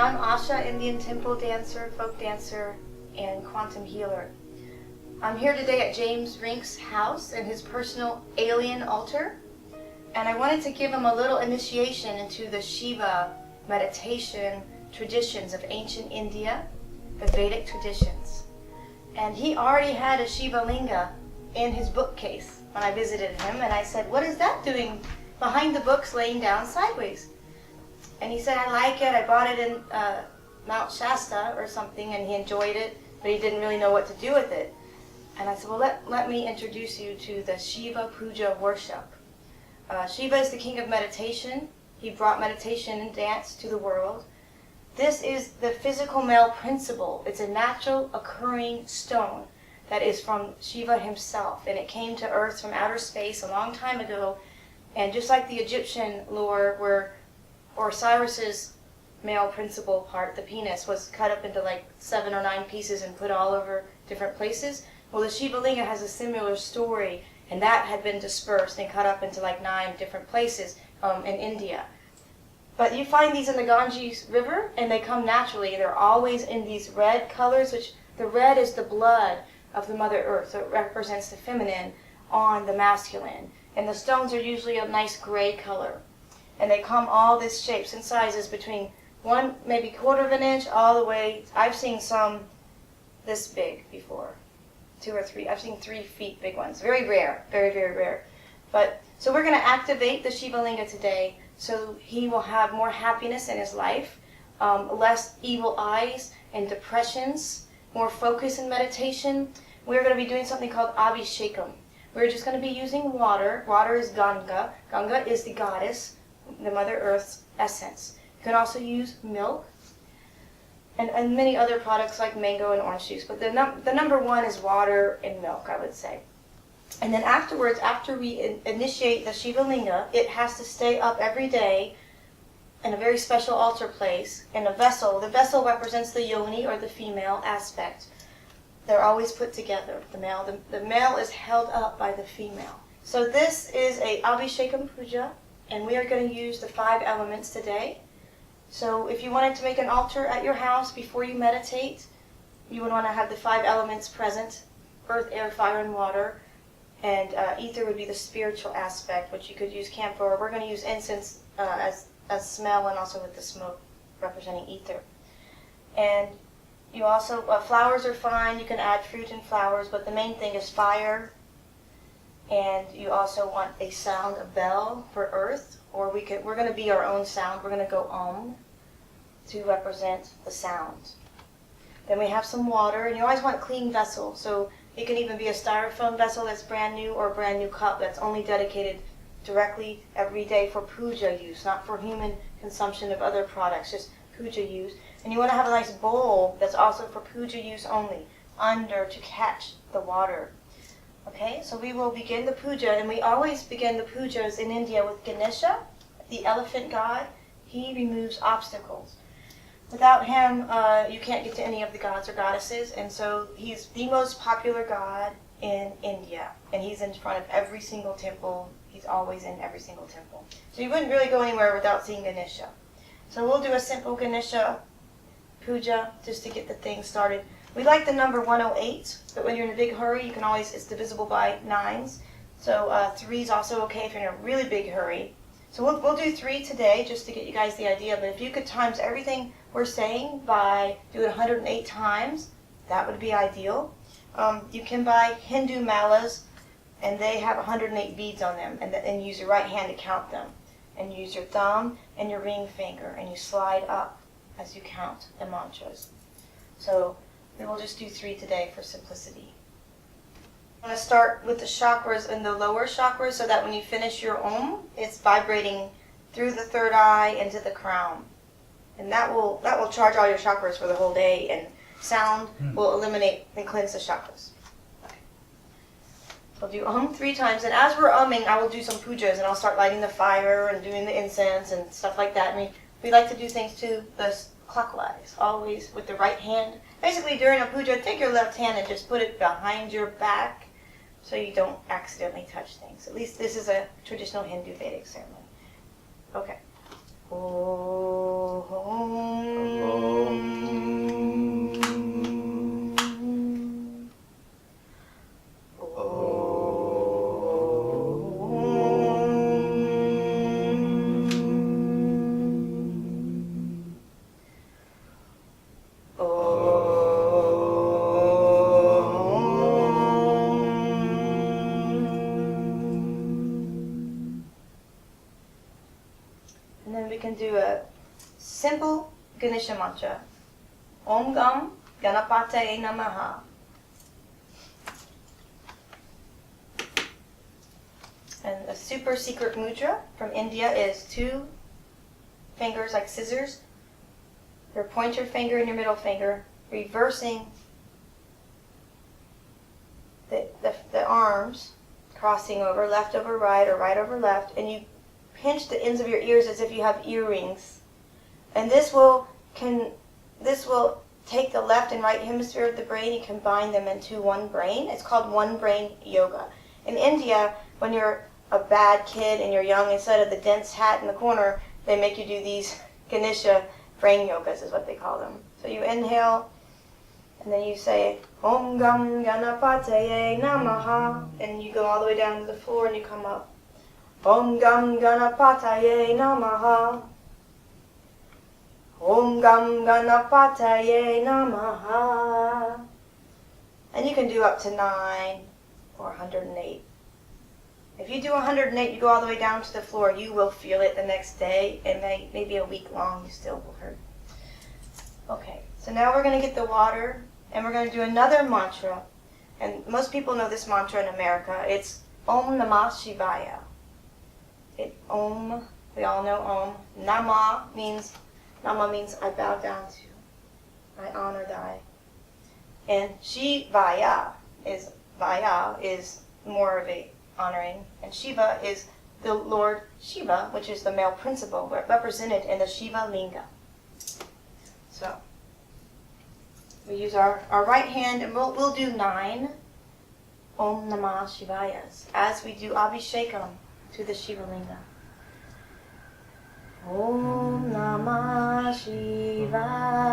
I'm Asha, Indian temple dancer, folk dancer, and quantum healer. I'm here today at James Rink's house in his personal alien altar, and I wanted to give him a little initiation into the Shiva meditation traditions of ancient India, the Vedic traditions. And he already had a Shiva linga in his bookcase when I visited him, and I said, "What is that doing behind the books laying down sideways?" And he said, "I like it. I bought it in Mount Shasta or something," and he enjoyed it, but he didn't really know what to do with it. And I said, "Well, let me introduce you to the Shiva Puja worship." Shiva is the king of meditation. He brought meditation and dance to the world. This is the physical male principle. It's a natural occurring stone that is from Shiva himself, and it came to earth from outer space a long time ago. And just like the Egyptian lore, where Osiris's male principle part, the penis, was cut up into like 7 or 9 pieces and put all over different places. Well, the Shiva linga has a similar story, and that had been dispersed and cut up into like 9 different places in India. But you find these in the Ganges River, and they come naturally. They're always in these red colors, which the red is the blood of the Mother Earth, so it represents the feminine on the masculine. And the stones are usually a nice gray color. And they come all this shapes and sizes between 1, maybe 1/4 of an inch, all the way. I've seen some this big before, 2 or 3. I've seen 3 feet big ones. Very rare, very, very rare. But so we're going to activate the Shiva linga today, so he will have more happiness in his life, less evil eyes and depressions, more focus in meditation. We're going to be doing something called Abhishekam. We're just going to be using water. Water is Ganga. Ganga is the goddess, the Mother Earth's essence. You can also use milk and many other products like mango and orange juice. But the number one is water and milk, I would say. And then afterwards, after we initiate the Shiva linga, it has to stay up every day in a very special altar place in a vessel. The vessel represents the yoni, or the female aspect. They're always put together, the male. The male is held up by the female. So this is a Abhishekam Puja, and we are going to use the 5 elements today. So if you wanted to make an altar at your house before you meditate, you would want to have the 5 elements present: earth, air, fire, and water. And ether would be the spiritual aspect, which you could use camphor. We're going to use incense as smell, and also with the smoke representing ether. And you also, flowers are fine. You can add fruit and flowers, but the main thing is fire. And you also want a sound, a bell for earth, or we're going to be our own sound. We're going to go Om to represent the sound. Then we have some water, and you always want a clean vessel. So it can even be a styrofoam vessel that's brand new, or a brand new cup that's only dedicated directly every day for puja use, not for human consumption of other products, just puja use. And you want to have a nice bowl that's also for puja use only, under to catch the water. Okay, so we will begin the puja, and we always begin the pujas in India with Ganesha, the elephant god. He removes obstacles. Without him, you can't get to any of the gods or goddesses, and so he's the most popular god in India, and he's in front of every single temple. He's always in every single temple. So you wouldn't really go anywhere without seeing Ganesha. So we'll do a simple Ganesha puja just to get the thing started. We like the number 108, but when you're in a big hurry, you can always, it's divisible by 9s. So 3 is also okay if you're in a really big hurry. So we'll do 3 today just to get you guys the idea, but if you could times everything we're saying by doing 108 times, that would be ideal. You can buy Hindu malas, and they have 108 beads on them, and use your right hand to count them. And use your thumb and your ring finger, and you slide up as you count the mantras. So we will just do 3 today for simplicity. I'm going to start with the chakras in the lower chakras, so that when you finish your Om, it's vibrating through the 3rd eye into the crown. And that will charge all your chakras for the whole day, and sound will eliminate and cleanse the chakras. Okay. So I'll do Om 3 times, and as we're umming, I will do some pujas, and I'll start lighting the fire and doing the incense and stuff like that. I mean, we like to do things too clockwise, always with the right hand. Basically, during a puja, take your left hand and just put it behind your back so you don't accidentally touch things. At least this is a traditional Hindu Vedic ceremony. Okay. And then we can do a simple Ganesha mantra. Om Gam Ganapataye Namaha. And a super secret mudra from India is 2 fingers like scissors. Your pointer finger and your middle finger, reversing the arms, crossing over, left over right or right over left, and you pinch the ends of your ears as if you have earrings. And this will take the left and right hemisphere of the brain and combine them into one brain. It's called one brain yoga. In India, when you're a bad kid and you're young, instead of the dense hat in the corner, they make you do these Ganesha brain yogas is what they call them. So you inhale, and then you say, Om Gam Ganapataye Namaha, and you go all the way down to the floor and you come up. Om Gam Ganapataye Namaha. Om Gam Ganapataye Namaha. And you can do up to 9 or 108. If you do 108, you go all the way down to the floor, you will feel it the next day, and maybe a week long, you still will hurt. Okay, so now we're going to get the water, and we're going to do another mantra. And most people know this mantra in America. It's Om Namah Shivaya. Om, we all know Om. Nama means I bow down to, I honor thy. And Shivaya is more of a honoring, and Shiva is the Lord Shiva, which is the male principle represented in the Shiva Linga. So we use our right hand, and we'll do 9 Om Namah Shivayas as we do Abhishekam to the Shiva Linga. Om Namah Shivaya.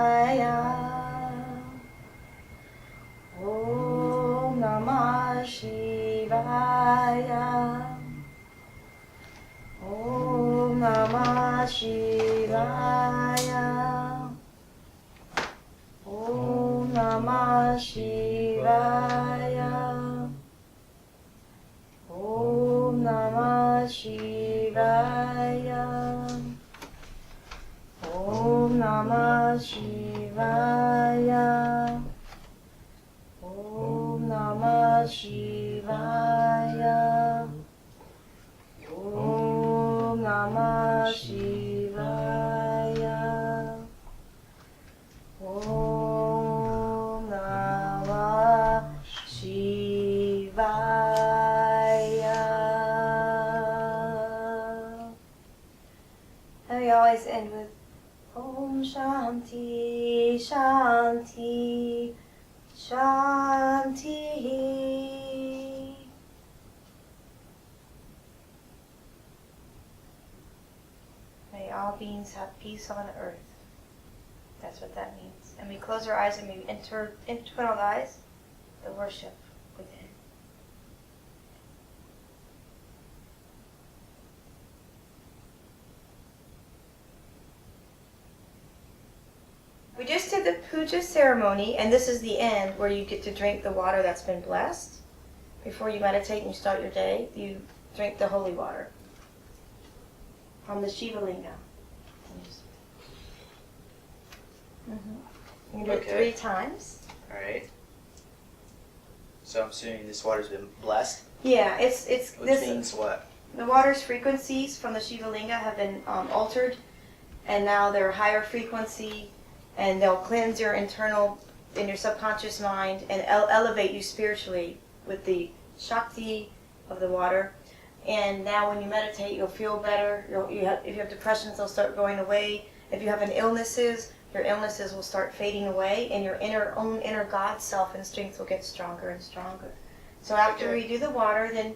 Om Namah Shivaya. Om Namah Shivaya. Om Namah Shivaya. Om Namah Shivaya. Om Namah Shivaya. Om Namah Shivaya. Om Namah Shivaya. Om Namah Shivaya. And we always end with Om Shanti, Shanti, Shanti. May all beings have peace on earth. That's what that means. And we close our eyes and we internalize the worship within. We just did the puja ceremony, and this is the end where you get to drink the water that's been blessed. Before you meditate and you start your day, you drink the holy water from the Shiva Linga. You can do it 3 times. All right. So I'm assuming this water's been blessed. Yeah, it's Which means what? The water's frequencies from the Shiva Linga have been altered, and now they're higher frequency, and they'll cleanse your internal and your subconscious mind and elevate you spiritually with the Shakti of the water. And now when you meditate, you'll feel better. If you have depressions, they'll start going away. If you have illnesses, your illnesses will start fading away, and your own inner God self and strength will get stronger and stronger. So after we do the water, then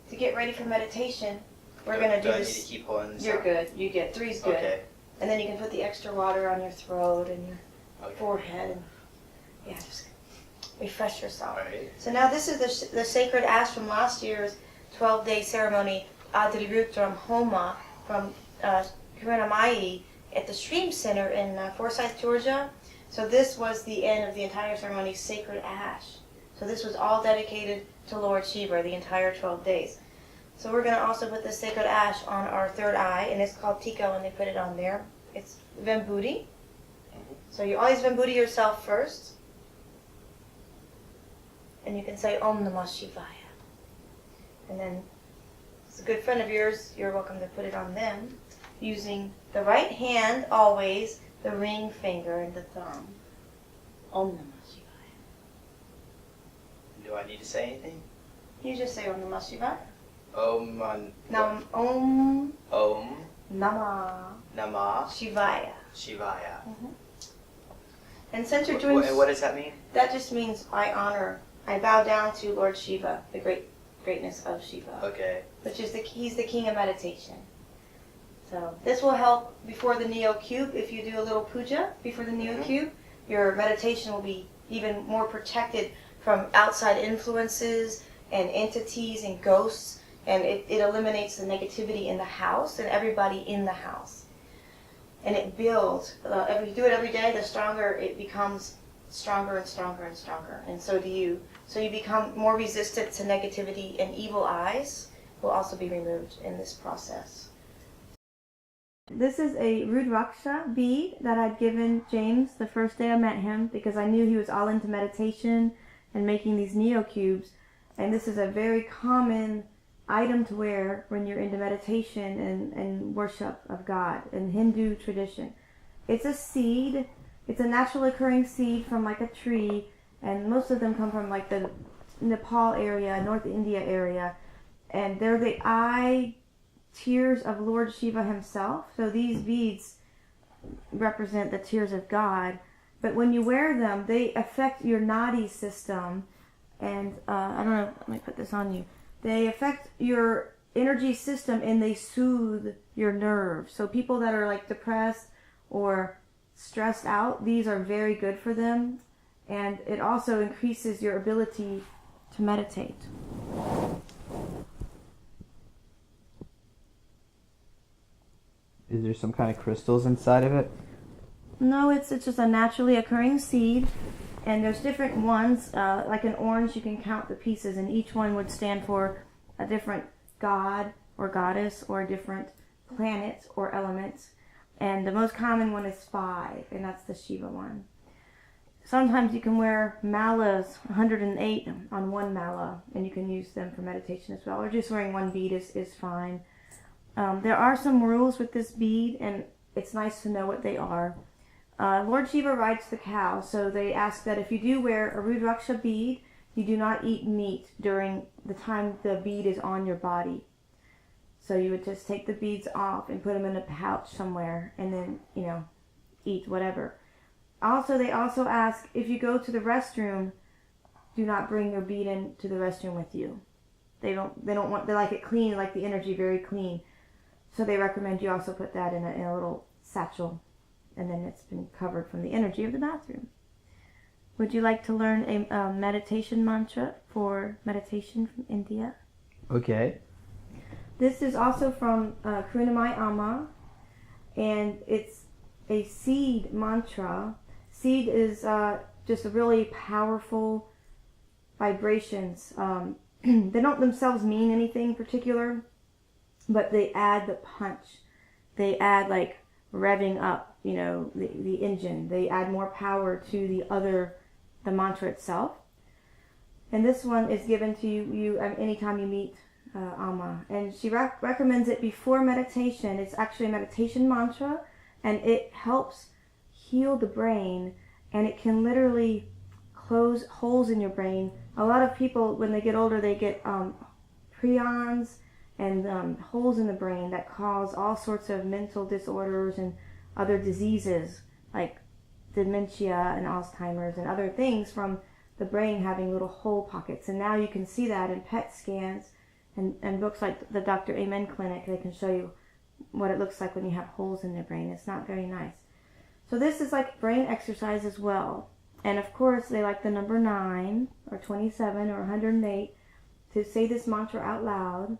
to get ready for meditation, we're going to do I this. need to keep holding this You're out? good. You get 3's good. Okay. And then you can put the extra water on your throat and your forehead. And yeah, just refresh yourself. All right. So now this is the sacred ash from last year's 12-day ceremony, Adributram Homa, from Karinamai at the Srim Center in Forsyth, Georgia. So this was the end of the entire ceremony, sacred ash. So this was all dedicated to Lord Shiva, the entire 12 days. So we're going to also put the sacred ash on our third eye, and it's called tika when they put it on there. It's Vibhuti. So you always Vibhuti yourself first. And you can say Om Namah Shivaya. And then, it's a good friend of yours, you're welcome to put it on them, using the right hand always, the ring finger and the thumb. Om Namah Shivaya. Do I need to say anything? You just say Om Namah Shivaya. Om Namah Namah Shivaya. Shivaya. And since you're doing... What does that mean? That just means I honor, I bow down to Lord Shiva, the greatness of Shiva. Okay. Which is he's the king of meditation. So this will help before the Neo Cube. If you do a little puja before the Neo Cube, your meditation will be even more protected from outside influences and entities and ghosts, and it eliminates the negativity in the house and everybody in the house. And it builds. If you do it every day, the stronger it becomes, stronger and stronger and stronger. And so do you. So you become more resistant to negativity, and evil eyes will also be removed in this process. This is a Rudraksha bead that I'd given James the first day I met him, because I knew he was all into meditation and making these Neo Cubes. And this is a very common item to wear when you're into meditation and worship of God in Hindu tradition. It's a seed. It's a naturally occurring seed from like a tree, and most of them come from like the Nepal area, North India area, and they're the eye tears of Lord Shiva himself. So these beads represent the tears of God, but when you wear them, they affect your nadi system, and I don't know, let me put this on you. They affect your energy system and they soothe your nerves. So people that are like depressed or stressed out, these are very good for them. And it also increases your ability to meditate. Is there some kind of crystals inside of it? No, it's just a naturally occurring seed. And there's different ones, like an orange, you can count the pieces, and each one would stand for a different god or goddess or a different planet or element. And the most common one is 5, and that's the Shiva one. Sometimes you can wear malas, 108 on one mala, and you can use them for meditation as well. Or just wearing one bead is fine. There are some rules with this bead, and it's nice to know what they are. Lord Shiva rides the cow, so they ask that if you do wear a Rudraksha bead, you do not eat meat during the time the bead is on your body. So you would just take the beads off and put them in a pouch somewhere, and then, eat whatever. Also, they also ask if you go to the restroom, do not bring your bead into the restroom with you. They like it clean, like the energy very clean. So they recommend you also put that in a little satchel, and then it's been covered from the energy of the bathroom. Would you like to learn a meditation mantra for meditation from India? Okay. This is also from Karunamai Amma, and it's a seed mantra. Seed is just a really powerful vibrations. They don't themselves mean anything particular, but they add the punch. They add like revving up, the engine. They add more power to the mantra itself. And this one is given to you anytime you meet Amma. And she recommends it before meditation. It's actually a meditation mantra, and it helps heal the brain, and it can literally close holes in your brain. A lot of people, when they get older, they get prions and holes in the brain that cause all sorts of mental disorders and other diseases like dementia and Alzheimer's and other things from the brain having little hole pockets. And now you can see that in PET scans And books like the Dr. Amen Clinic, they can show you what it looks like when you have holes in the brain. It's not very nice. So this is like brain exercise as well. And of course, they like the number 9 or 27 or 108 to say this mantra out loud.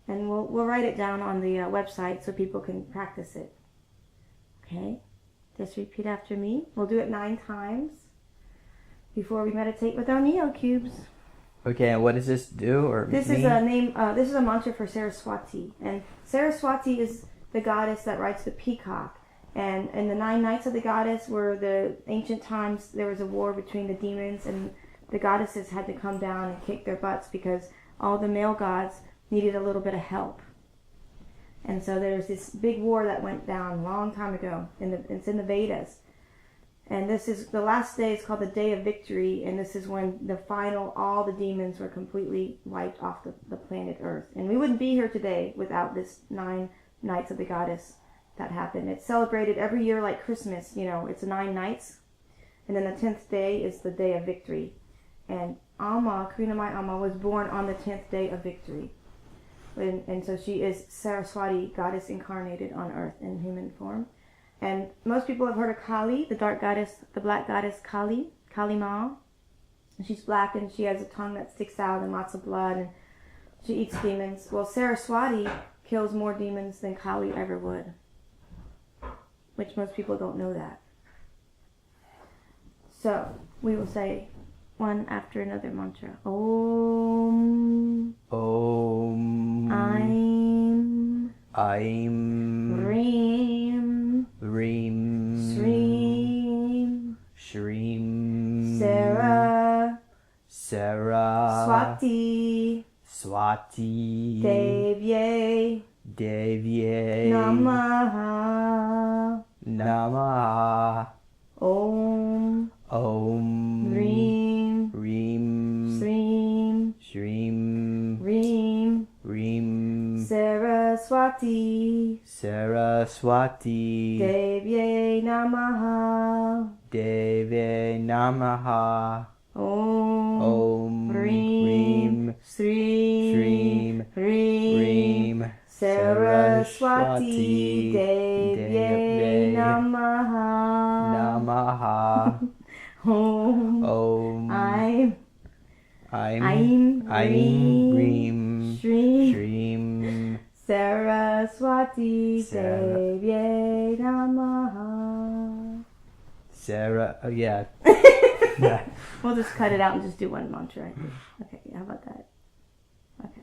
And we'll write it down on the website so people can practice it. Okay? Just repeat after me. We'll do it 9 times before we meditate with our Neo cubes. Okay, and what does this do or This mean? is a name. This is a mantra for Saraswati, and Saraswati is the goddess that rides the peacock. And the 9 nights of the goddess were the ancient times. There was a war between the demons, and the goddesses had to come down and kick their butts because all the male gods needed a little bit of help. And so there's this big war that went down a long time ago. It's in the Vedas. And this is the last day. It's called the Day of Victory, and this is when all the demons were completely wiped off the planet Earth. And we wouldn't be here today without this 9 nights of the goddess that happened. It's celebrated every year like Christmas. It's 9 nights, and then the 10th day is the Day of Victory. And Amma, Karina Mai Amma, was born on the 10th day of victory. And so she is Saraswati, goddess incarnated on Earth in human form. And most people have heard of Kali, the dark goddess, the black goddess Kali, Kali Ma. She's black and she has a tongue that sticks out and lots of blood, and she eats demons. Well, Saraswati kills more demons than Kali ever would, which most people don't know that. So we will say one after another mantra. Om. Om. I'm. Reem. Reem. Shreem. Shreem. Sarah. Swati. Swati. Devye. Devye. Namaha. Namaha. Om. Om. Reem. Reem. Shreem. Shreem. Reem. Reem. Saraswati. Saraswati. Devye Namaha. Deve Namaha. Om. Om. Reem. Shreem. Shreem. Reem. Saraswati. Devye Namaha. Namaha. Om. Om. I'm Reem. Shreem. Shreem. Saraswati. Sara- Devye Namaha. Sarah. Oh yeah. Yeah. We'll just cut it out and just do one mantra, I think. Okay, how about that? Okay.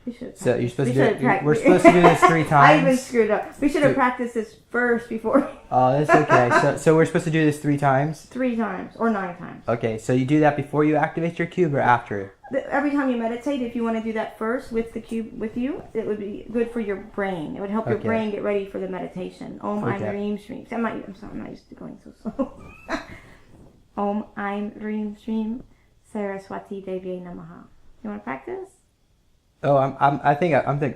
We should. So you're supposed We to do should have it. We're supposed to do this 3 times. I even screwed up. We should have practiced this first before. Oh, that's okay. So we're supposed to do this 3 times. 3 times or 9 times. Okay, so you do that before you activate your cube or after? Every time you meditate, if you want to do that first with the cube with you, it would be good for your brain. It would help your Okay. brain get ready for the meditation. Om Okay. Aim Reem Shreem. See, I'm not used to going so slow. Om Aim Reem Shreem. Saraswati Devye Namaha. You want to practice? Oh, I think that's Okay.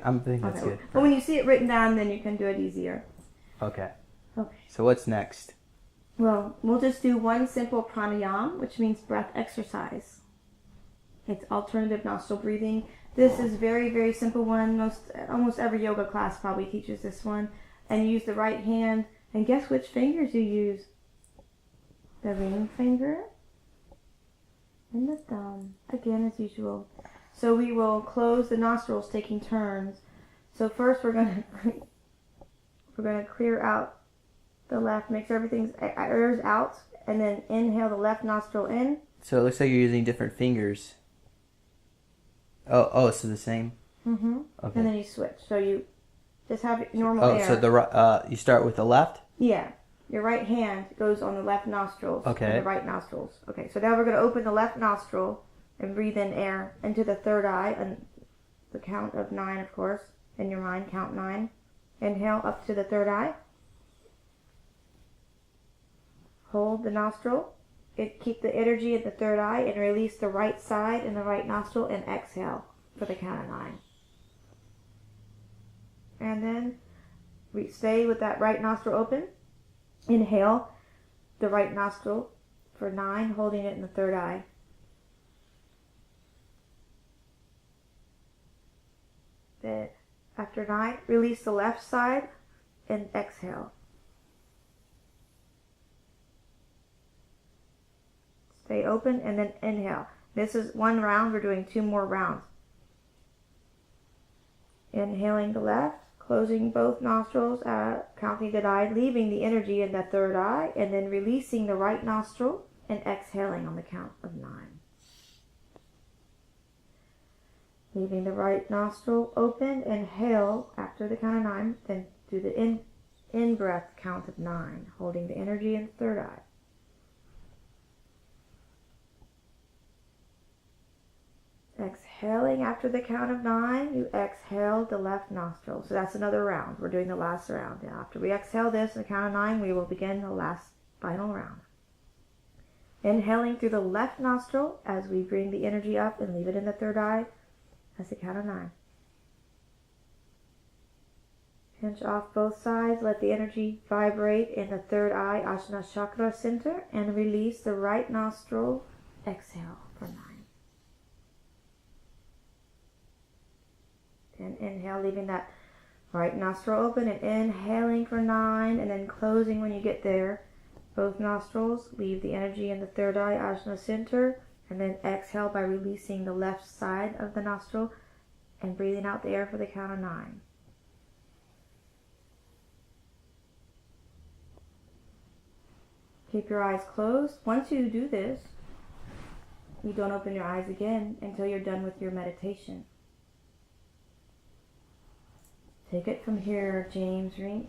good. But when you see it written down, then you can do it easier. Okay. Okay. So what's next? Well, we'll just do one simple pranayam, which means breath exercise. It's alternative nostril breathing. This is very, very simple one. Almost every yoga class probably teaches this one. And you use the right hand. And guess which fingers you use? The ring finger and the thumb. Again, as usual. So we will close the nostrils, taking turns. So first we're gonna clear out the left, make sure everything's air's out, and then inhale the left nostril in. So it looks like you're using different fingers. Oh, so the same. Mm-hmm. Okay. And then you switch. So you just have normal Oh, air. so you start with the left. Yeah. Your right hand goes on the left nostrils. Okay. And the right nostrils. Okay. So now we're going to open the left nostril and breathe in air into the third eye, and the count of 9, of course. In your mind, count 9. Inhale up to the third eye. Hold the nostril. Keep the energy in the third eye and release the right side in the right nostril and exhale for the count of 9. And then we stay with that right nostril open. Inhale the right nostril for 9, holding it in the third eye. Then after 9, release the left side and exhale. Stay open and then inhale. This is 1 round. We're doing 2 more rounds. Inhaling the left, closing both nostrils, counting the eye, leaving the energy in the third eye, and then releasing the right nostril and exhaling on the count of 9. Leaving the right nostril open, inhale after the count of 9, then do the in-breath count of 9, holding the energy in the third eye. Exhaling after the count of 9, you exhale the left nostril. So that's another round. We're doing the last round. Now after we exhale this, the count of 9, we will begin the last final round. Inhaling through the left nostril as we bring the energy up and leave it in the third eye. That's the count of 9. Pinch off both sides. Let the energy vibrate in the third eye, Asha chakra center, and release the right nostril. Exhale for 9. And inhale, leaving that right nostril open and inhaling for 9, and then closing when you get there. Both nostrils. Leave the energy in the third eye, Asha center. And then exhale by releasing the left side of the nostril and breathing out the air for the count of 9. Keep your eyes closed. Once you do this, you don't open your eyes again until you're done with your meditation. Take it from here, James Rink.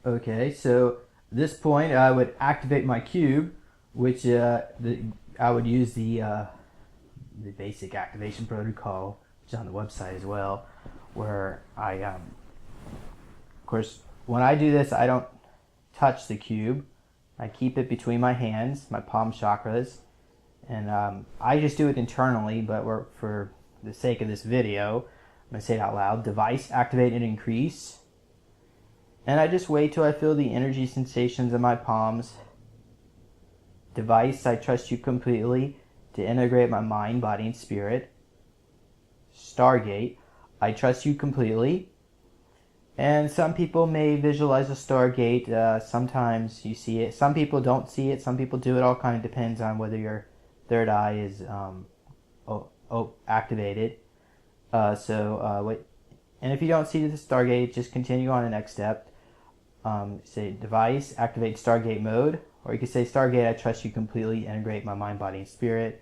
Okay, so at this point I would activate my cube, which I would use the basic activation protocol, which is on the website as well, where I, of course, when I do this, I don't touch the cube. I keep it between my hands, my palm chakras, and I just do it internally, but for the sake of this video, I'm going to say it out loud. Device, activate and increase. And I just wait till I feel the energy sensations in my palms. Device, I trust you completely to integrate my mind, body, and spirit. Stargate, I trust you completely. And some people may visualize a stargate. Sometimes you see it. Some people don't see it. Some people do. It all kind of depends on whether your third eye is activated. Wait. And if you don't see the stargate, just continue on the next step. Say device, activate stargate mode. Or you could say, Stargate, I trust you completely, integrate my mind, body, and spirit.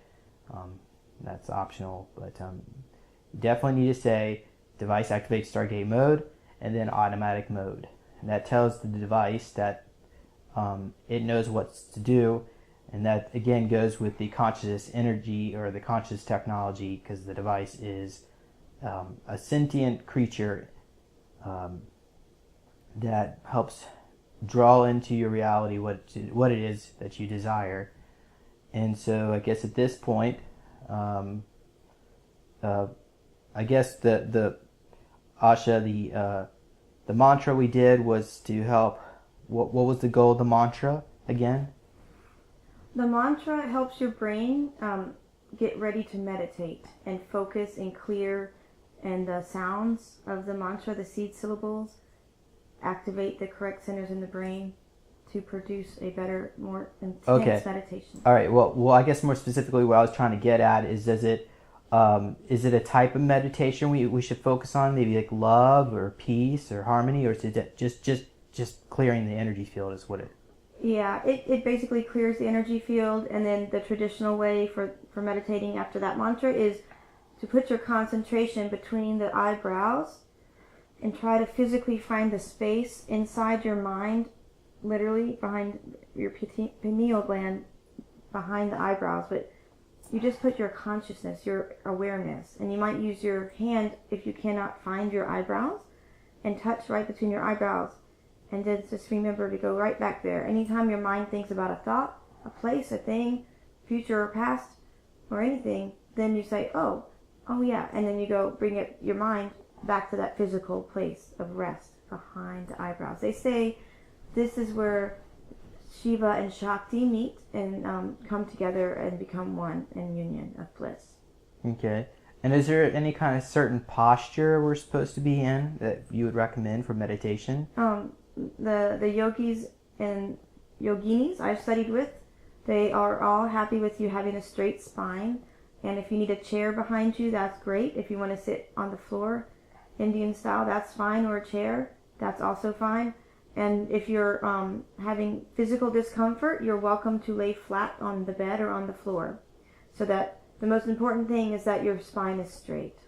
That's optional, but you definitely need to say, device, activate Stargate mode, and then automatic mode. And that tells the device that it knows what to do, and that, again, goes with the conscious energy, or the conscious technology, because the device is a sentient creature that helps draw into your reality what it is that you desire. And so I guess at this point, I guess the Asha, the mantra we did was to help. What was the goal of the mantra again? The mantra helps your brain get ready to meditate and focus and clear, and the sounds of the mantra, the seed syllables, activate the correct centers in the brain to produce a better, more intense meditation. All right. Well, I guess more specifically, what I was trying to get at is, is it a type of meditation we should focus on? Maybe like love or peace or harmony, or is it just clearing the energy field? Is what it? Yeah, it basically clears the energy field, and then the traditional way for meditating after that mantra is to put your concentration between the eyebrows and try to physically find the space inside your mind, literally behind your pineal gland, behind the eyebrows. But you just put your consciousness, your awareness, and you might use your hand if you cannot find your eyebrows, and touch right between your eyebrows, and then just remember to go right back there. Anytime your mind thinks about a thought, a place, a thing, future or past, or anything, then you say, oh yeah, and then you go bring your mind back to that physical place of rest behind the eyebrows. They say this is where Shiva and Shakti meet and come together and become one in union of bliss. Okay. And is there any kind of certain posture we're supposed to be in that you would recommend for meditation? The yogis and yoginis I've studied with, they are all happy with you having a straight spine. And if you need a chair behind you, that's great. If you want to sit on the floor, Indian style, that's fine, or a chair, that's also fine. And if you're having physical discomfort, you're welcome to lay flat on the bed or on the floor. So that the most important thing is that your spine is straight.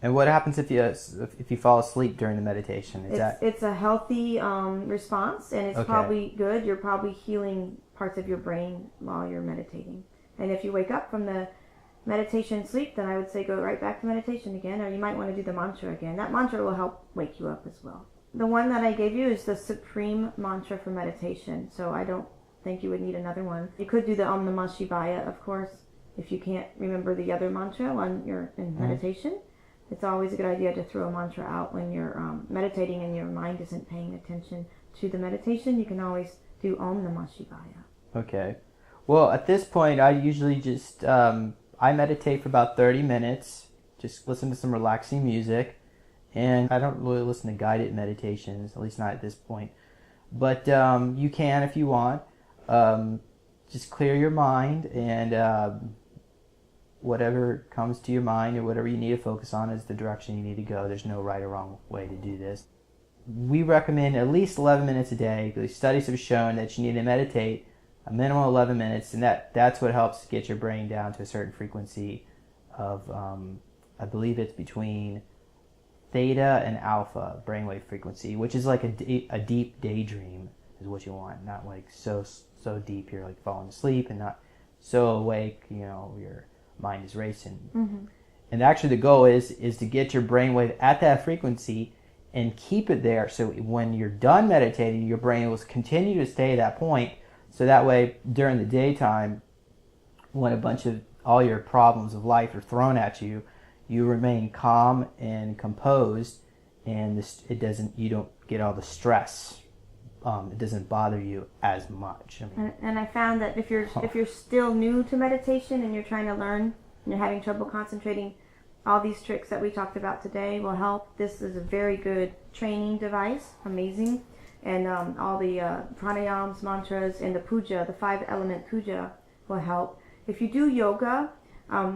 And what happens if you fall asleep during the meditation? It's a healthy response, and it's probably good. You're probably healing parts of your brain while you're meditating. And if you wake up from the meditation sleep, then I would say go right back to meditation again, or you might want to do the mantra again. That mantra will help wake you up as well. The one that I gave you is the supreme mantra for meditation, so I don't think you would need another one. You could do the Om Namah Shivaya, of course, if you can't remember the other mantra when you're in meditation. It's always a good idea to throw a mantra out when you're meditating and your mind isn't paying attention to the meditation. You can always do Om Namah Shivaya. Okay. Well, at this point, I usually just, I meditate for about 30 minutes, just listen to some relaxing music, and I don't really listen to guided meditations, at least not at this point. But you can if you want. Just clear your mind, and whatever comes to your mind or whatever you need to focus on is the direction you need to go. There's no right or wrong way to do this. We recommend at least 11 minutes a day, because studies have shown that you need to meditate a minimum of 11 minutes, and that's what helps get your brain down to a certain frequency of, I believe it's between theta and alpha brainwave frequency, which is like a deep daydream is what you want, not like so deep you're like falling asleep, and not so awake, your mind is racing. Mm-hmm. And actually the goal is to get your brainwave at that frequency and keep it there, so when you're done meditating, your brain will continue to stay at that point, so that way during the daytime, when a bunch of all your problems of life are thrown at you, you remain calm and composed, and you don't get all the stress. It doesn't bother you as much. And I found that if you're still new to meditation and you're trying to learn and you're having trouble concentrating, all these tricks that we talked about today will help. This is a very good training device, amazing. And all the pranayams, mantras, and the puja, the 5-element puja will help. If you do yoga,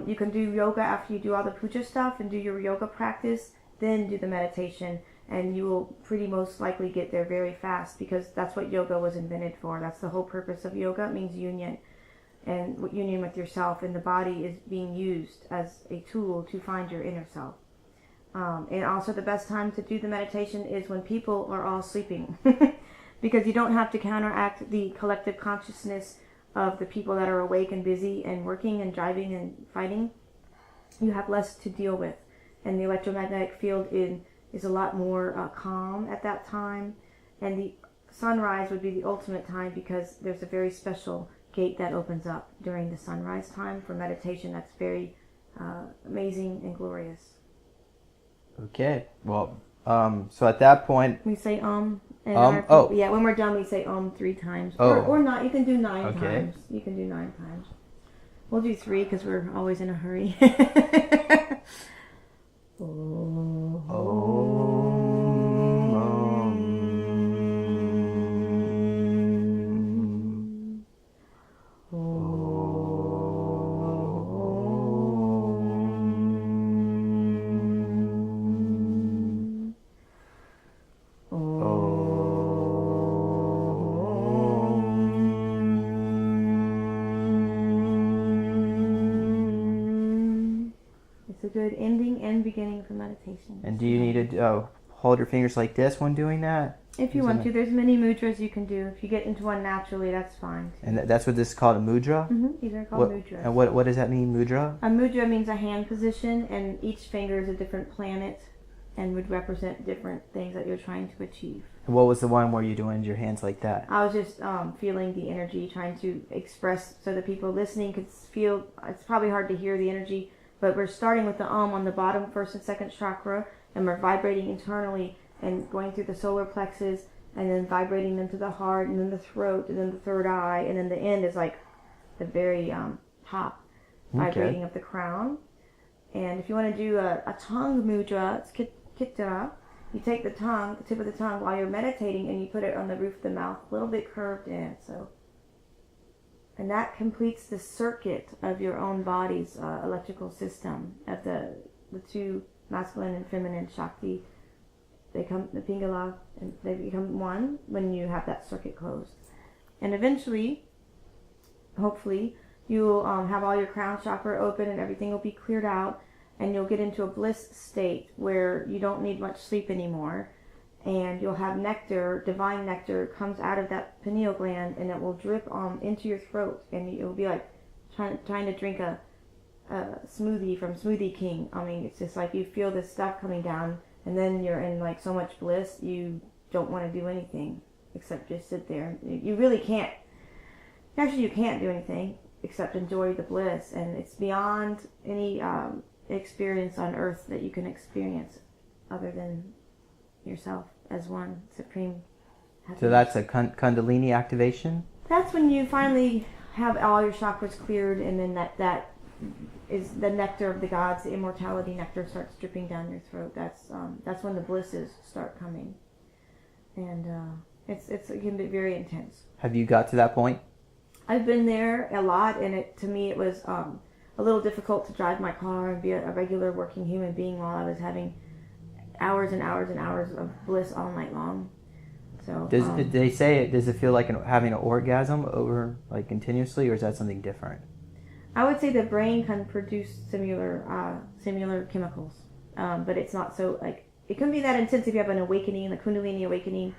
you can do yoga after you do all the puja stuff and do your yoga practice, then do the meditation. And you will pretty most likely get there very fast, because that's what yoga was invented for. That's the whole purpose of yoga. It means union, and union with yourself, and the body is being used as a tool to find your inner self. And also the best time to do the meditation is when people are all sleeping, because you don't have to counteract the collective consciousness of the people that are awake and busy and working and driving and fighting. You have less to deal with, and the electromagnetic field is a lot more calm at that time, and the sunrise would be the ultimate time, because there's a very special gate that opens up during the sunrise time for meditation that's very amazing and glorious. Okay, well, so at that point we say and when we're done we say 3 times, or not. You can do 9 times. You can do 9 times. We'll do 3 because we're always in a hurry. Good ending and beginning for meditation. And do you need to hold your fingers like this when doing that? If you want to. There's many mudras you can do. If you get into one naturally, that's fine. And that's what this is called, a mudra? Mm-hmm. These are called mudras. And what does that mean, mudra? A mudra means a hand position, and each finger is a different planet and would represent different things that you're trying to achieve. And what was the one where you're doing your hands like that? I was just feeling the energy, trying to express so that people listening could feel. It's probably hard to hear the energy, but we're starting with the on the bottom, 1st and 2nd chakra, and we're vibrating internally and going through the solar plexus, and then vibrating them to the heart, and then the throat, and then the 3rd eye, and then the end is like the very top, vibrating of the crown. And if you want to do a tongue mudra, it's Kittara. You take the tip of the tongue while you're meditating, and you put it on the roof of the mouth, a little bit curved in. And that completes the circuit of your own body's electrical system. At the two masculine and feminine Shakti, the Pingala, and they become one when you have that circuit closed. And eventually, hopefully, you'll have all your crown chakra open and everything will be cleared out, and you'll get into a bliss state where you don't need much sleep anymore, and you'll have nectar, divine nectar comes out of that pineal gland, and it will drip into your throat, and it'll be like trying to drink a smoothie from Smoothie King. I mean, it's just like you feel this stuff coming down, and then you're in like so much bliss, you don't want to do anything except just sit there. You really can't. Actually, you can't do anything except enjoy the bliss, and it's beyond any experience on earth that you can experience other than yourself as one supreme happiness. So that's a Kundalini activation? That's when you finally have all your chakras cleared, and then that is the nectar of the gods. The immortality nectar starts dripping down your throat. That's when the blisses start coming, and it can be very intense. Have you got to that point? I've been there a lot, and to me it was a little difficult to drive my car and be a regular working human being while I was having hours and hours and hours of bliss all night long. So does it feel like having an orgasm over like continuously, or is that something different? I would say the brain can produce similar chemicals, but it's not so like it can be that intense if you have an awakening, the Kundalini awakening,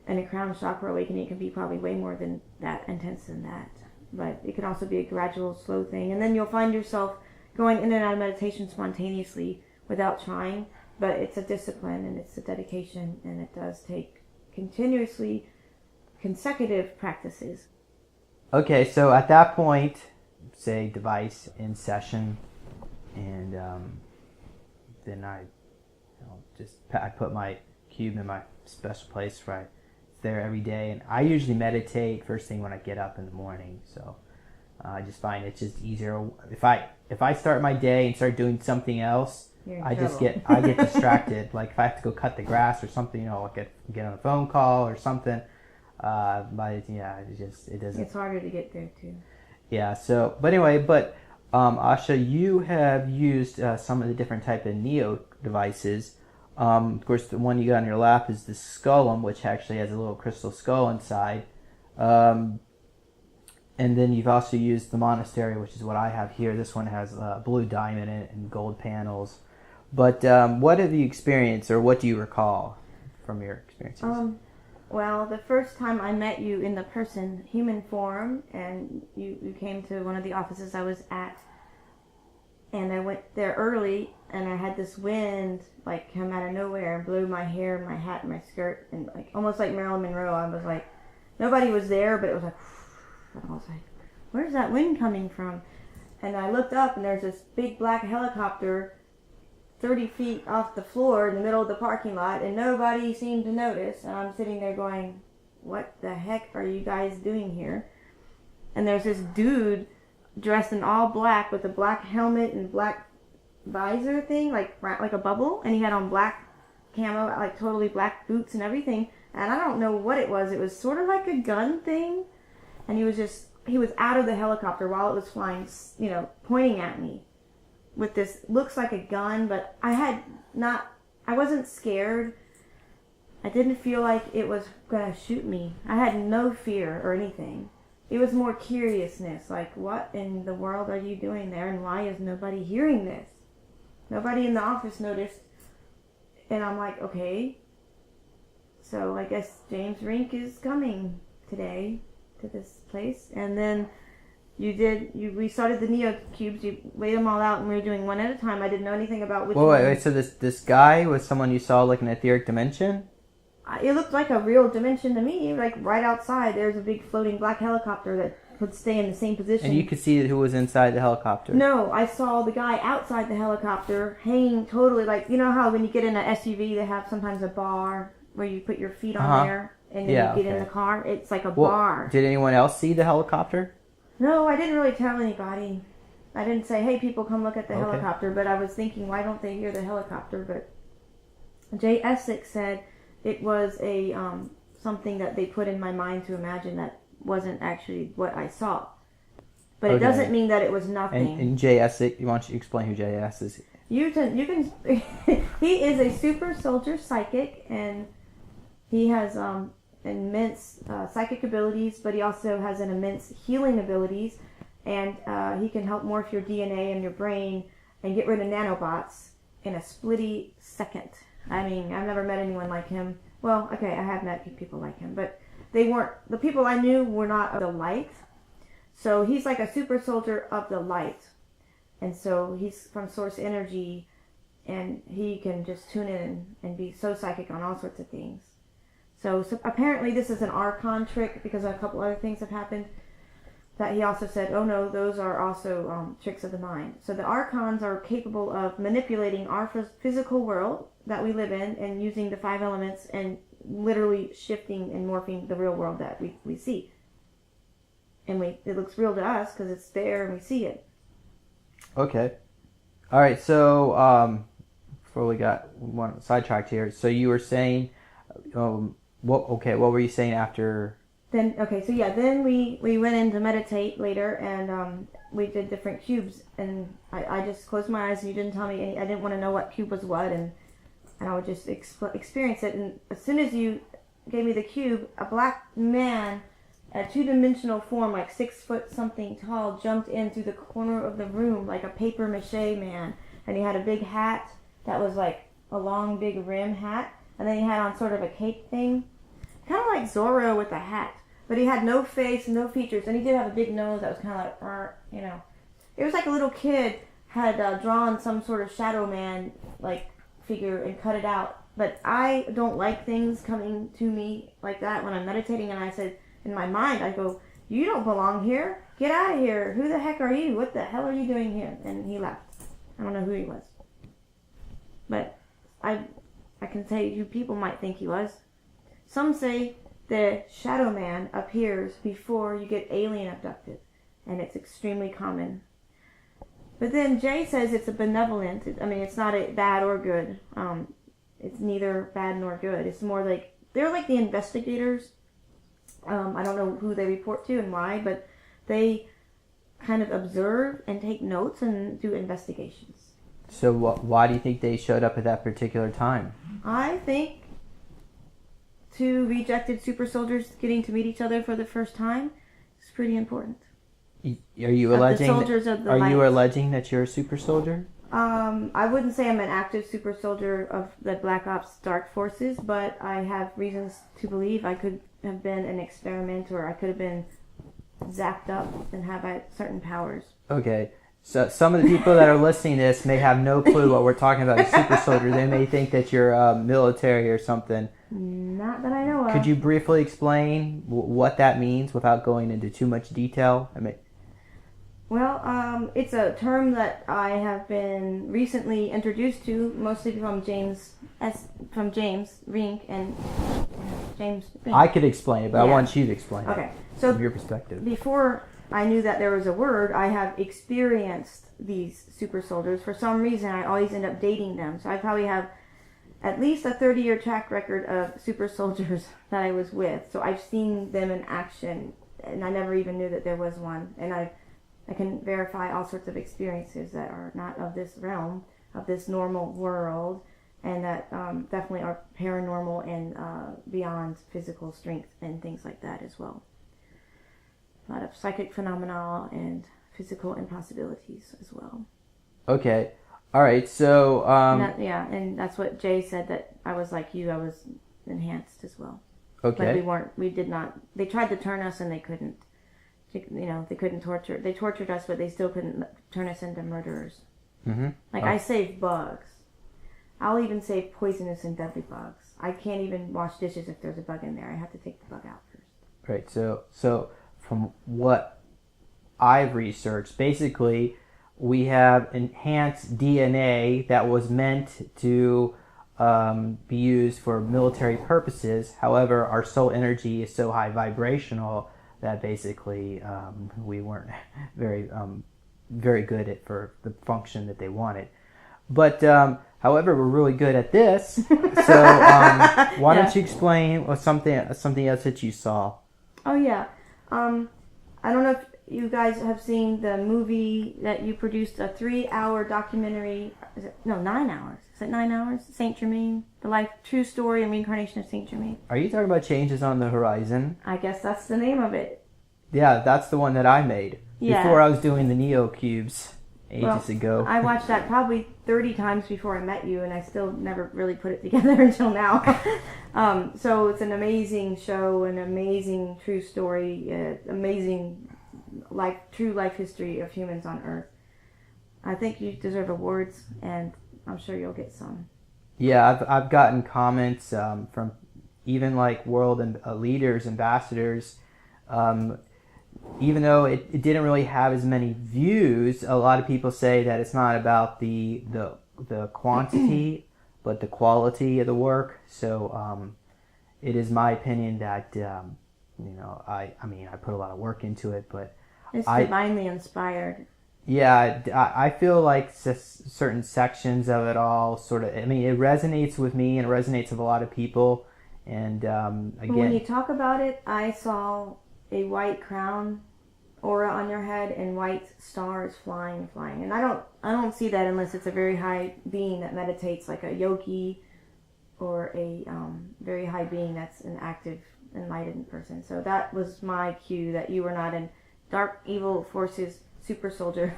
and a crown chakra awakening. It can be probably way more than that intense than that. But it can also be a gradual, slow thing, and then you'll find yourself going in and out of meditation spontaneously without trying. But it's a discipline and it's a dedication, and it does take continuously consecutive practices. Okay, so at that point, say device in session, and then I put my cube in my special place right there every day, and I usually meditate first thing when I get up in the morning. So I just find it's just easier if I start my day and start doing something else. I get distracted. Like if I have to go cut the grass or something, I'll get on a phone call or something. But yeah, it doesn't. It's harder to get there too. Yeah. So, but anyway, Asha, you have used some of the different type of Neo devices. Of course, the one you got on your lap is the Skullum, which actually has a little crystal skull inside. And then you've also used the Monastery, which is what I have here. This one has blue diamond in it and gold panels. But what have you experienced, or what do you recall from your experiences? Well, the first time I met you in the person, human form, and you came to one of the offices I was at, and I went there early, and I had this wind like come out of nowhere and blew my hair, my hat, and my skirt, and like almost like Marilyn Monroe. I was like, nobody was there, but it was like, and I was like, where's that wind coming from? And I looked up, and there's this big black helicopter 30 feet off the floor in the middle of the parking lot, and nobody seemed to notice. And I'm sitting there going, what the heck are you guys doing here? And there's this dude dressed in all black with a black helmet and black visor thing, like a bubble, and he had on black camo, like totally black boots and everything. And I don't know what it was. It was sort of like a gun thing, and he was out of the helicopter while it was flying, pointing at me with this, looks like a gun, but I wasn't scared. I didn't feel like it was gonna shoot me. I had no fear or anything. It was more curiousness, like, what in the world are you doing there, and why is nobody hearing this? Nobody in the office noticed, and I'm like, okay, so I guess James Rink is coming today to this place. And then we started the Neo cubes, you laid them all out, and we were doing one at a time. I didn't know anything about which one. Wait, so this guy was someone you saw like an etheric dimension? It looked like a real dimension to me. Like right outside, there's a big floating black helicopter that could stay in the same position. And you could see who was inside the helicopter? No, I saw the guy outside the helicopter hanging totally, like, you know how when you get in an SUV, they have sometimes a bar where you put your feet on there, and then you get in the car? It's like a bar. Did anyone else see the helicopter? No, I didn't really tell anybody. I didn't say, hey, people, come look at the Okay. helicopter, but I was thinking, why don't they hear the helicopter? But Jay Essex said it was a something that they put in my mind to imagine that wasn't actually what I saw. But it Okay. doesn't mean that it was nothing. And J.S., why don't you explain who J.S. is? You can he is a super soldier psychic, and he has immense psychic abilities, but he also has an immense healing abilities, and he can help morph your DNA and your brain and get rid of nanobots in a splitty second. I mean, I've never met anyone like him. Well, okay, I have met people like him, but they weren't, the people I knew were not of the light. So he's like a super soldier of the light. And so he's from source energy, and he can just tune in and be so psychic on all sorts of things. So apparently this is an Archon trick, because a couple other things have happened that he also said, oh no, those are also tricks of the mind. So the Archons are capable of manipulating our physical world that we live in and using the 5 elements and literally shifting and morphing the real world that we see. And it looks real to us because it's there and we see it. Okay. All right. So before we got one sidetracked here, so you were saying, what were you saying after? Then we went in to meditate later, and we did different cubes, and I just closed my eyes, and you didn't tell me I didn't want to know what cube was what, and I would just experience it. And as soon as you gave me the cube, a black man, a 2-dimensional form, like 6 foot something tall, jumped in through the corner of the room like a paper mache man, and he had a big hat that was like a long big rim hat, and then he had on sort of a cape thing, kind of like Zorro with a hat, but he had no face, no features, and he did have a big nose that was kind of like, you know, it was like a little kid had drawn some sort of shadow man like figure and cut it out. But I don't like things coming to me like that when I'm meditating, and I said, in my mind, I go, you don't belong here. Get out of here. Who the heck are you? What the hell are you doing here? And he left. I don't know who he was. But I can say who people might think he was. Some say the shadow man appears before you get alien abducted. And it's extremely common. But then Jay says it's a benevolent. It's not a bad or good. It's neither bad nor good. It's more like, they're like the investigators. I don't know who they report to and why, but they kind of observe and take notes and do investigations. So why do you think they showed up at that particular time? I think 2 rejected super soldiers getting to meet each other for the first time is pretty important. Are you alleging? You alleging that you're a super soldier? I wouldn't say I'm an active super soldier of the Black Ops Dark Forces, but I have reasons to believe I could have been an experiment, or I could have been zapped up and have certain powers. Okay, so some of the people that are listening to this may have no clue what we're talking about, a super soldier. They may think that you're military or something. Not that I know of. Could you briefly explain what that means without going into too much detail? Well, it's a term that I have been recently introduced to, mostly from James Rink and James Rink. I could explain it, but Yeah. I want you to explain it. Okay, so from your perspective. Before I knew that there was a word, I have experienced these super soldiers. For some reason, I always end up dating them. So I probably have at least a 30-year track record of super soldiers that I was with. So I've seen them in action, and I never even knew that there was one. And I can verify all sorts of experiences that are not of this realm, of this normal world, and that definitely are paranormal and beyond physical strength and things like that as well. A lot of psychic phenomena and physical impossibilities as well. Okay. All right. So and that's what Jay said, that I was like you. I was enhanced as well. Okay. But we weren't. We did not. They tried to turn us, and they couldn't. They couldn't torture. They tortured us, but they still couldn't turn us into murderers. Mm-hmm. I save bugs. I'll even save poisonous and deadly bugs. I can't even wash dishes if there's a bug in there. I have to take the bug out first. Right. So from what I've researched, basically, we have enhanced DNA that was meant to be used for military purposes. However, our soul energy is so high vibrational that basically we weren't very very good at for the function that they wanted. But however, we're really good at this. So why don't you explain something else that you saw? Oh yeah, I don't know if you guys have seen the movie that you produced, a 3-hour documentary. Is it 9 hours? Is it 9 hours? Saint Germain, the true story and reincarnation of Saint Germain. Are you talking about Changes on the Horizon? I guess that's the name of it. Yeah, that's the one that I made before I was doing the Neo cubes ages ago. I watched that probably 30 times before I met you, and I still never really put it together until now. So it's an amazing show, an amazing true story, amazing true life history of humans on Earth. I think you deserve awards, and I'm sure you'll get some. Yeah, I've gotten comments from even like world leaders, ambassadors. Even though it didn't really have as many views, a lot of people say that it's not about the quantity, but the quality of the work. So it is my opinion that I put a lot of work into it, but it's divinely inspired. Yeah, I feel like certain sections of it all sort of. I mean, it resonates with me and it resonates with a lot of people. And again, when you talk about it, I saw a white crown aura on your head and white stars flying, and I don't see that unless it's a very high being that meditates, like a yogi or a very high being that's an active enlightened person. So that was my cue that you were not in dark evil forces super soldier.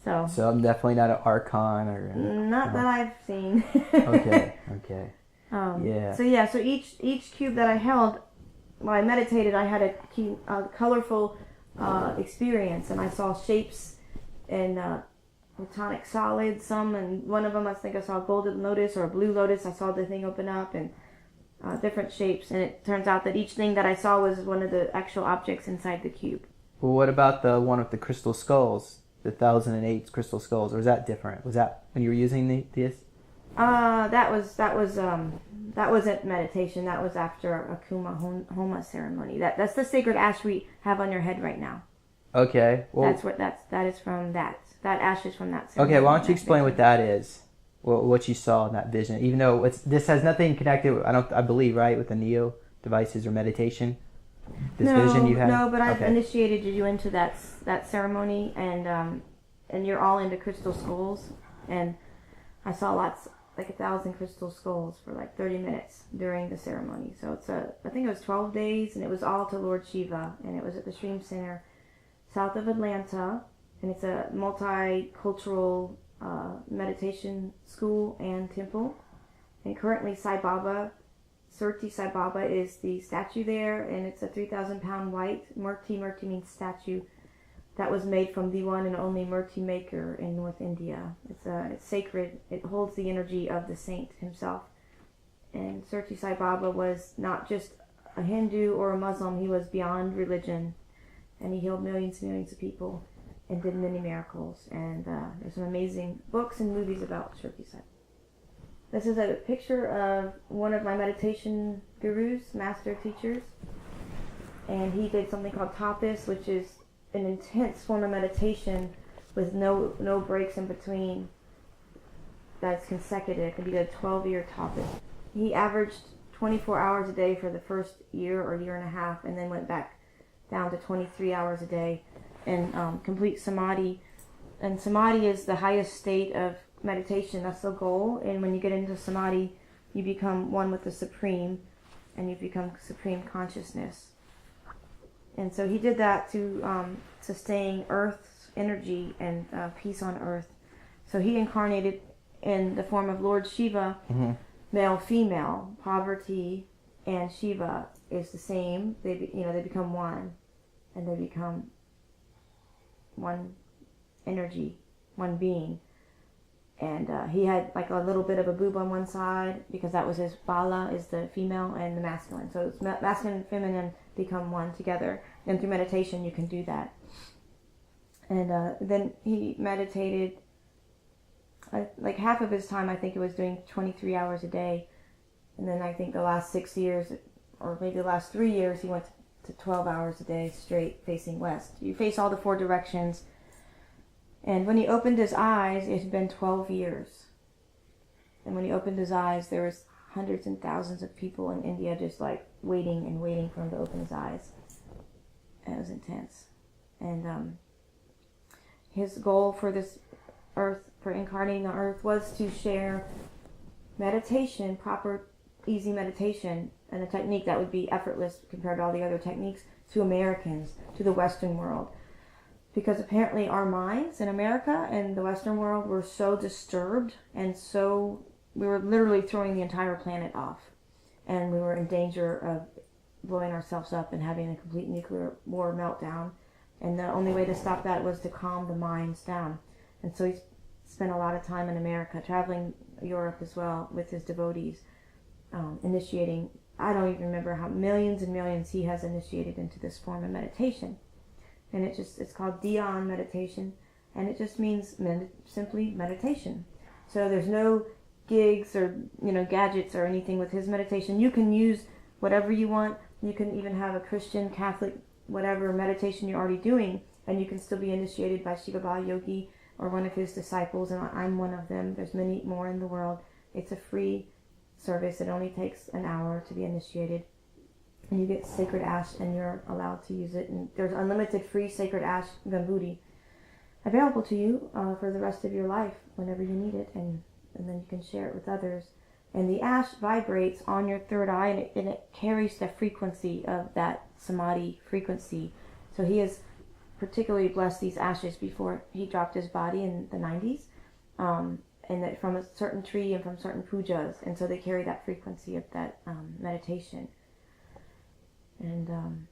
So I'm definitely not an archon or not that I've seen. Okay. Yeah. So each cube that I held, when I meditated, I had a colorful experience, and I saw shapes and platonic solids. And one of them, I think I saw a golden lotus or a blue lotus. I saw the thing open up and different shapes, and it turns out that each thing that I saw was one of the actual objects inside the cube. Well, what about the one with the crystal skulls, the 1008 crystal skulls, or was that different? Was that when you were using this? That wasn't meditation. That was after a Kuma Homa ceremony. That's the sacred ash we have on your head right now. Okay. Well, that is from that. That ash is from that ceremony. Okay, why don't you explain what that is? What you saw in that vision? Even though this has nothing connected, I believe, right, with the Neo devices or meditation. Vision you had. No, but I've initiated you into that ceremony, and you're all into crystal skulls, and I saw like 1,000 crystal skulls for like 30 minutes during the ceremony. So I think it was 12 days, and it was all to Lord Shiva, and it was at the Srim Center, south of Atlanta, and it's a multicultural meditation school and temple. And currently Surti Sai Baba is the statue there, and it's a 3,000-pound white Murti means statue that was made from the one and only Murti maker in North India. It's sacred. It holds the energy of the saint himself. And Surti Sai Baba was not just a Hindu or a Muslim. He was beyond religion, and he healed millions and millions of people and did many miracles. And there's some amazing books and movies about Surti Sai. This is a picture of one of my meditation gurus, master teachers, and he did something called tapas, which is an intense form of meditation with no breaks in between. That's consecutive. It can be a 12-year tapas. He averaged 24 hours a day for the first year or year and a half, and then went back down to 23 hours a day and complete Samadhi. And Samadhi is the highest state of meditation. That's the goal. And when you get into Samadhi, you become one with the Supreme, and you become Supreme Consciousness. And so he did that to sustain Earth's energy and peace on Earth. So he incarnated in the form of Lord Shiva, male, female. Poverty and Shiva is the same. They become one, and they become one energy, one being. And he had like a little bit of a boob on one side, because that was his bala, is the female, and the masculine. So it's masculine and feminine become one together. And through meditation, you can do that. And then he meditated, like half of his time, I think it was doing 23 hours a day. And then I think the last 6 years, or maybe the last 3 years, he went to 12 hours a day straight facing west. You face all the 4 directions, And when he opened his eyes, it had been 12 years. And when he opened his eyes, there was hundreds and thousands of people in India just like waiting and waiting for him to open his eyes. And it was intense. And his goal for this earth, for incarnating on earth, was to share meditation, proper, easy meditation, and a technique that would be effortless compared to all the other techniques, to Americans, to the Western world. Because apparently our minds in America and the Western world were so disturbed, and so we were literally throwing the entire planet off. And we were in danger of blowing ourselves up and having a complete nuclear war meltdown. And the only way to stop that was to calm the minds down. And so he spent a lot of time in America, traveling Europe as well with his devotees, initiating, I don't even remember how millions and millions he has initiated into this form of meditation. And it's called Dhyan meditation, and it just means simply meditation. So there's no gigs or gadgets or anything with his meditation. You can use whatever you want. You can even have a Christian, Catholic, whatever meditation you're already doing, and you can still be initiated by Shiva Bala Yogi or one of his disciples, and I'm one of them. There's many more in the world. It's a free service. It only takes an hour to be initiated. And you get sacred ash, and you're allowed to use it. And there's unlimited free sacred ash Vibhuti available to you for the rest of your life whenever you need it, and then you can share it with others. And the ash vibrates on your third eye, and it carries the frequency of that Samadhi frequency. So he has particularly blessed these ashes before he dropped his body in the 90s, and that from a certain tree and from certain pujas, and so they carry that frequency of that meditation. And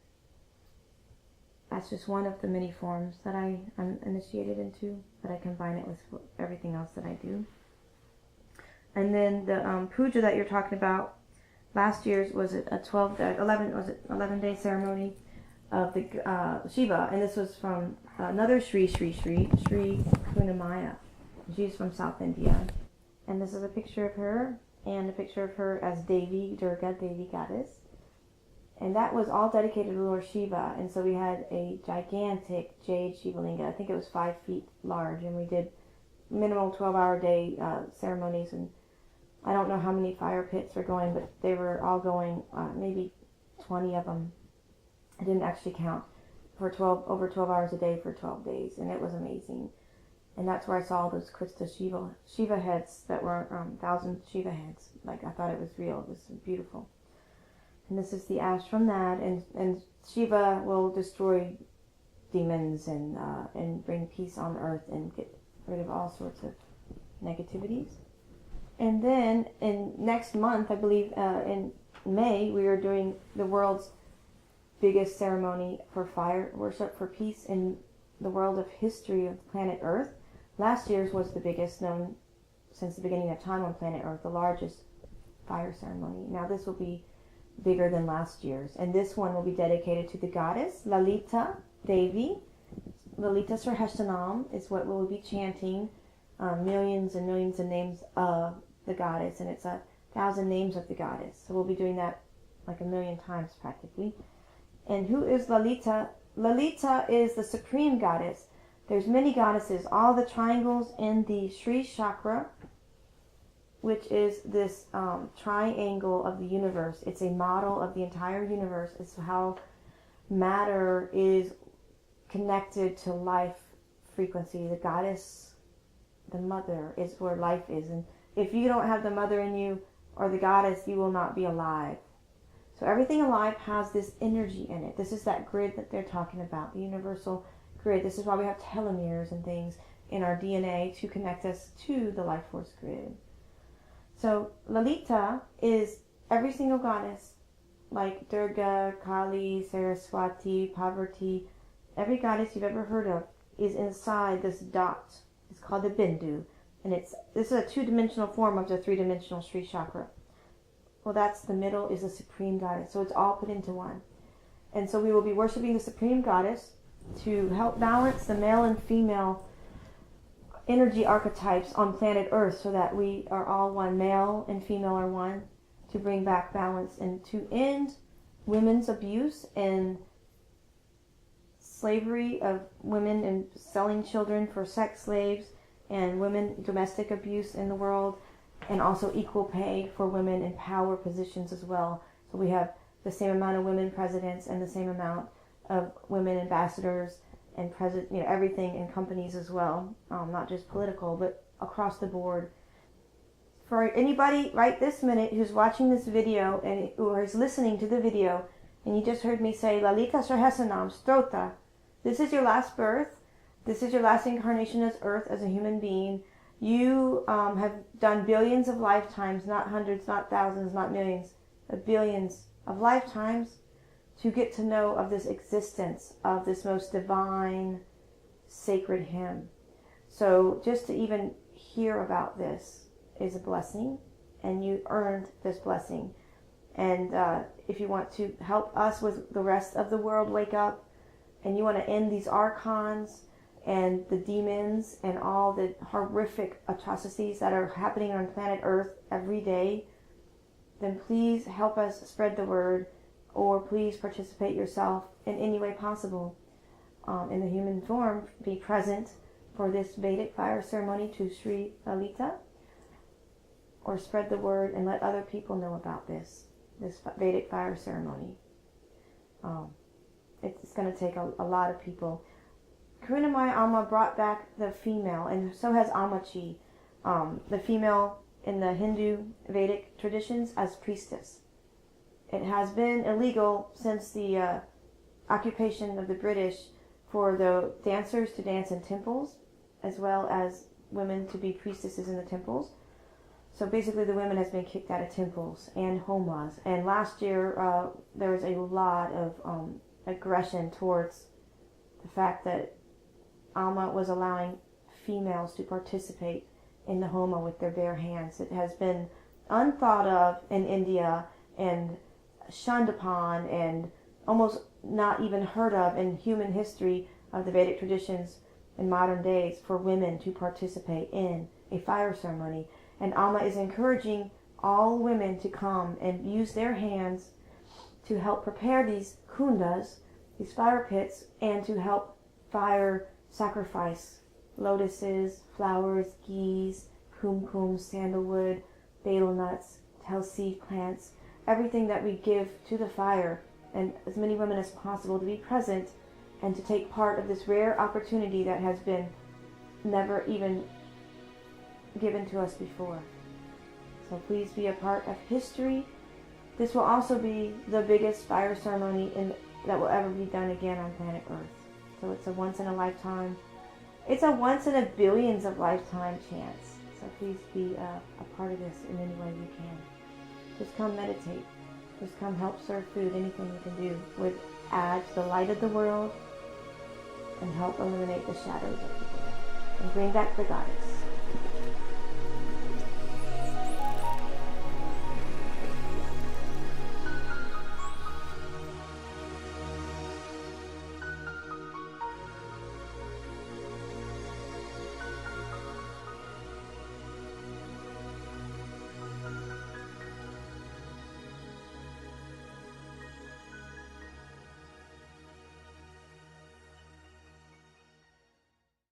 that's just one of the many forms that I'm initiated into, but I combine it with everything else that I do. And then the puja that you're talking about, last year's was a 11-day ceremony of the Shiva, and this was from another Sri Kunamaya. She's from South India, and this is a picture of her and a picture of her as Devi, Durga, Devi goddess. And that was all dedicated to Lord Shiva. And so we had a gigantic jade Shiva Linga. I think it was 5 feet large. And we did minimal 12-hour day ceremonies. And I don't know how many fire pits were going, but they were all going, maybe 20 of them. I didn't actually count, for over 12 hours a day for 12 days. And it was amazing. And that's where I saw those crystal Shiva heads that were 1,000 Shiva heads. Like, I thought it was real. It was beautiful. And this is the ash from that, and Shiva will destroy demons and bring peace on earth and get rid of all sorts of negativities. And then in next month, I believe in May, we are doing the world's biggest ceremony for fire worship for peace in the world of history of planet Earth. Last year's was the biggest known since the beginning of time on planet Earth, the largest fire ceremony. Now this will be bigger than last year's, and this one will be dedicated to the goddess Lalita Devi. Lalita Sahasranam is what we'll be chanting, millions and millions of names of the goddess, and it's 1,000 names of the goddess. So we'll be doing that like 1,000,000 times practically. And who is Lalita? Lalita is the supreme goddess. There's many goddesses. All the triangles in the Sri Chakra, which is this triangle of the universe. It's a model of the entire universe. It's how matter is connected to life frequency. The goddess, the mother, is where life is. And if you don't have the mother in you or the goddess, you will not be alive. So everything alive has this energy in it. This is that grid that they're talking about, the universal grid. This is why we have telomeres and things in our DNA to connect us to the life force grid. So Lalita is every single goddess, like Durga, Kali, Saraswati, Parvati. Every goddess you've ever heard of is inside this dot. It's called the Bindu, and this is a 2-dimensional form of the 3-dimensional Sri Chakra. Well, that's the middle is the supreme goddess, so it's all put into one. And so we will be worshiping the supreme goddess to help balance the male and female energy archetypes on planet Earth, so that we are all one, male and female are one, to bring back balance and to end women's abuse and slavery of women and selling children for sex slaves, and women domestic abuse in the world, and also equal pay for women in power positions as well. So we have the same amount of women presidents and the same amount of women ambassadors and everything in companies as well, not just political, but across the board. For anybody right this minute who's watching this video and who is listening to the video, and you just heard me say, Lalita Sahasanam Strota, this is your last birth. This is your last incarnation as Earth as a human being. You have done billions of lifetimes, not hundreds, not thousands, not millions, but billions of lifetimes to get to know of this existence of this most divine, sacred hymn. So just to even hear about this is a blessing, and you earned this blessing. And if you want to help us with the rest of the world wake up, and you want to end these archons and the demons and all the horrific atrocities that are happening on planet Earth every day, then please help us spread the word, or please participate yourself in any way possible in the human form. Be present for this Vedic fire ceremony to Sri Lalita, or spread the word and let other people know about this Vedic fire ceremony. It's going to take a lot of people. Karunamaya Amma brought back the female, and so has Ammachi, the female in the Hindu Vedic traditions, as priestess. It has been illegal since the occupation of the British for the dancers to dance in temples, as well as women to be priestesses in the temples. So basically the women has been kicked out of temples and homas. And last year there was a lot of aggression towards the fact that Amma was allowing females to participate in the homa with their bare hands. It has been unthought of in India and shunned upon and almost not even heard of in human history of the Vedic traditions in modern days for women to participate in a fire ceremony. And Amma is encouraging all women to come and use their hands to help prepare these kundas, these fire pits, and to help fire sacrifice lotuses, flowers, geese, kumkum, sandalwood, betel nuts, tulsi plants, everything that we give to the fire, and as many women as possible to be present and to take part of this rare opportunity that has been never even given to us before. So please be a part of history. This will also be the biggest fire ceremony that will ever be done again on planet Earth. So it's a once in a lifetime. It's a once in a billions of lifetime chance. So please be a part of this in any way you can. Just come meditate. Just come help serve food. Anything you can do would add to the light of the world and help eliminate the shadows of the world and bring back the goddess.